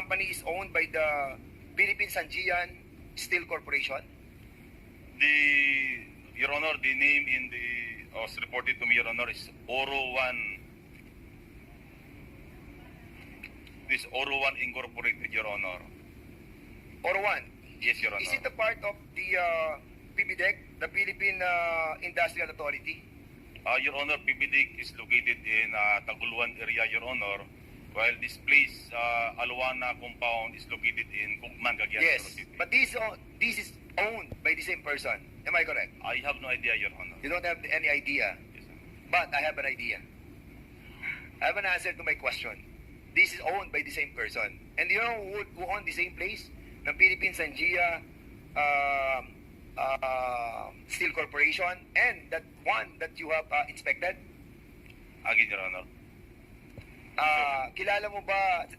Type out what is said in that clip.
company is owned by the Philippine Sangian Steel Corporation? Your Honor, the name in the was reported to me, Your Honor, is Oro One. This Oro One Incorporated, Your Honor. Oro One? Yes, Your Honor. Is it a part of the PBDEC, the Philippine Industrial Authority? Your Honor, PBDIC is located in Taguluan area, Your Honor, while this place, Aluana compound, is located in Kukman, Cagayan Yes, City. but this is owned by the same person. Am I correct? I have no idea, Your Honor. You don't have any idea, Yes, sir. but I have an idea. I have an answer to my question. This is owned by the same person. And you know who owned the same place? The Philippine Sangia Steel Corporation, and that one that you have inspected? Again, Your Honor. Kilala mo ba